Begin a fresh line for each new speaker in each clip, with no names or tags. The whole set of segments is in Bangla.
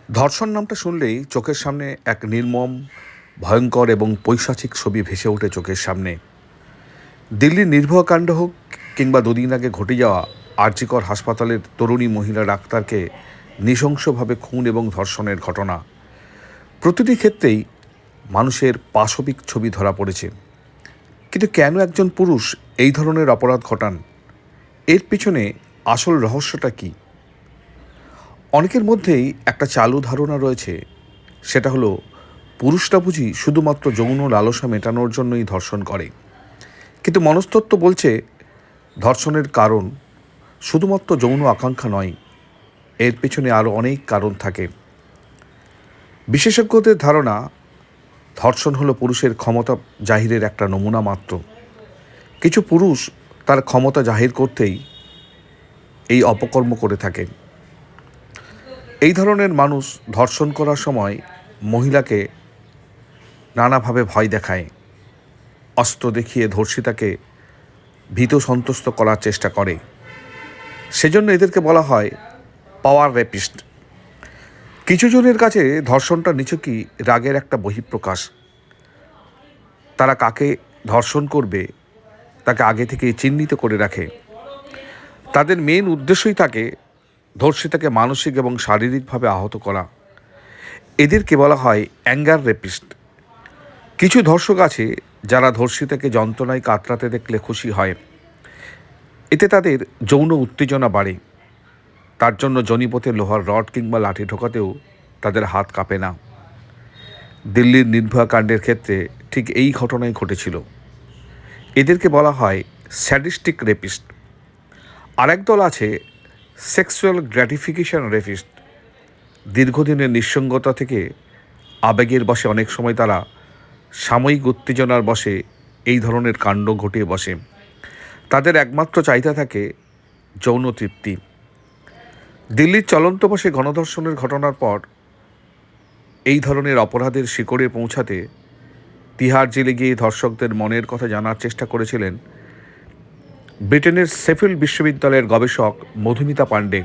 ধর্ষণ নামটা শুনলেই চোখের সামনে এক নির্মম, ভয়ঙ্কর এবং পৈশাচিক ছবি ভেসে ওঠে চোখের সামনে। দিল্লির নির্ভয়া কাণ্ড হোক কিংবা দুদিন আগে ঘটে যাওয়া আরজি কর হাসপাতালের তরুণী মহিলা ডাক্তারকে নৃশংসভাবে খুন এবং ধর্ষণের ঘটনা, প্রতিটি ক্ষেত্রেই মানুষের পাশবিক ছবি ধরা পড়েছে। কিন্তু কেন একজন পুরুষ এই ধরনের অপরাধ ঘটান? এর পিছনে আসল রহস্যটা কী? অনেকের মধ্যেই একটা চালু ধারণা রয়েছে, সেটা হলো পুরুষরা বুঝি শুধুমাত্র যৌন লালসা মেটানোর জন্যই ধর্ষণ করে। কিন্তু মনস্তত্ত্ব বলছে ধর্ষণের কারণ শুধুমাত্র যৌন আকাঙ্ক্ষা নয়, এর পেছনে আরও অনেক কারণ থাকে। বিশেষজ্ঞদের ধারণা, ধর্ষণ হলো পুরুষের ক্ষমতা জাহিরের একটা নমুনা মাত্র। কিছু পুরুষ তার ক্ষমতা জাহির করতেই এই অপকর্ম করে থাকে। এই ধরনের মানুষ ধর্ষণ করার সময় মহিলাকে নানাভাবে ভয় দেখায়, অস্ত্র দেখিয়ে ধর্ষিতাকে ভীত সন্ত্রস্ত করার চেষ্টা করে। সেজন্য এদেরকে বলা হয় পাওয়ার রেপিস্ট। কিছু জনের কাছে ধর্ষণটা নিছকই রাগের একটা বহিঃপ্রকাশ। তারা কাকে ধর্ষণ করবে তাকে আগে থেকেই চিহ্নিত করে রাখে। তাদের মেন উদ্দেশ্যই থাকে ধর্ষিতাকে মানসিক এবং শারীরিকভাবে আহত করা। এদেরকে বলা হয় অ্যাঙ্গার রেপিস্ট। কিছু ধর্ষক আছে যারা ধর্ষিতাকে যন্ত্রণায় কাতরাতে দেখলে খুশি হয়, এতে তাদের যৌন উত্তেজনা বাড়ে। তার জন্য জনিপথে লোহার রড কিংবা লাঠি ঢোকাতেও তাদের হাত কাঁপে না। দিল্লির নির্ভয়া কাণ্ডের ক্ষেত্রে ঠিক এই ঘটনাই ঘটেছিল। এদেরকে বলা হয় স্যাডিস্টিক রেপিস্ট। আরেক দল আছে সেক্সুয়াল গ্র্যাটিফিকেশন রেপিস্ট। দীর্ঘদিনের নিঃসঙ্গতা থেকে আবেগের বশে অনেক সময় তারা সাময়িক উত্তেজনার বশে এই ধরনের কাণ্ড ঘটিয়ে বসে। তাদের একমাত্র চাহিদা থাকে যৌন তৃপ্তি। দিল্লির চলন্ত বাসে গণধর্ষণের ঘটনার পর এই ধরনের অপরাধের শিকড়ে পৌঁছাতে তিহার জেলে গিয়ে ধর্ষকদের মনের কথা জানার চেষ্টা করেছিলেন ব্রিটেনের শেফিল্ড বিশ্ববিদ্যালয়ের গবেষক মধুমিতা পাণ্ডে।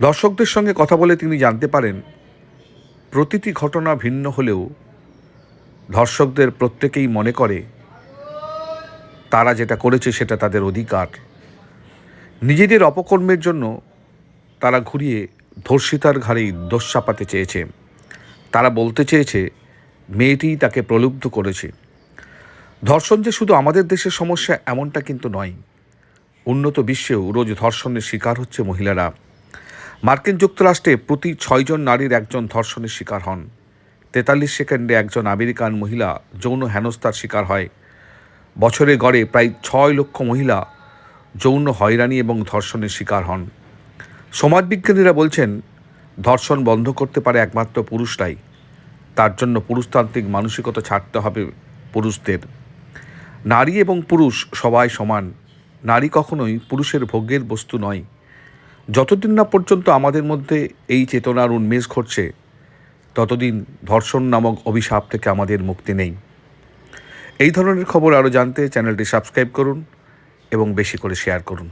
দর্শকদের সঙ্গে কথা বলে তিনি জানতে পারেন, প্রতিটি ঘটনা ভিন্ন হলেও ধর্ষকদের প্রত্যেকেই মনে করে তারা যেটা করেছে সেটা তাদের অধিকার। নিজেদের অপকর্মের জন্য তারা ঘুরিয়ে ধর্ষিতার ঘাড়েই দোষ চাপাতে চেয়েছে। তারা বলতে চেয়েছে মেয়েটিই তাকে প্রলুব্ধ করেছে। ধর্ষণ যে শুধু আমাদের দেশের সমস্যা এমনটা কিন্তু নয়। উন্নত বিশ্বেও রোজ ধর্ষণের শিকার হচ্ছে মহিলারা। মার্কিন যুক্তরাষ্ট্রে প্রতি 6 জন নারীর একজন ধর্ষণের শিকার হন। 43 সেকেন্ডে একজন আমেরিকান মহিলা যৌন হেনস্থার শিকার হয়। বছরে গড়ে প্রায় 6 লক্ষ মহিলা যৌন হয়রানি এবং ধর্ষণের শিকার হন। সমাজবিজ্ঞানীরা বলছেন, ধর্ষণ বন্ধ করতে পারে একমাত্র পুরুষরাই। তার জন্য পুরুষতান্ত্রিক মানসিকতা ছাড়তে হবে পুরুষদের। নারী এবং পুরুষ সবাই সমান। নারী কখনোই পুরুষের ভোগ্যের বস্তু নয়। যতদিন না পর্যন্ত আমাদের মধ্যে এই চেতনার উন্মেষ ঘটছে, ততদিন ধর্ষণ নামক অভিশাপ থেকে আমাদের মুক্তি নেই। এই ধরনের খবর আরও জানতে চ্যানেলটি সাবস্ক্রাইব করুন এবং বেশি করে শেয়ার করুন।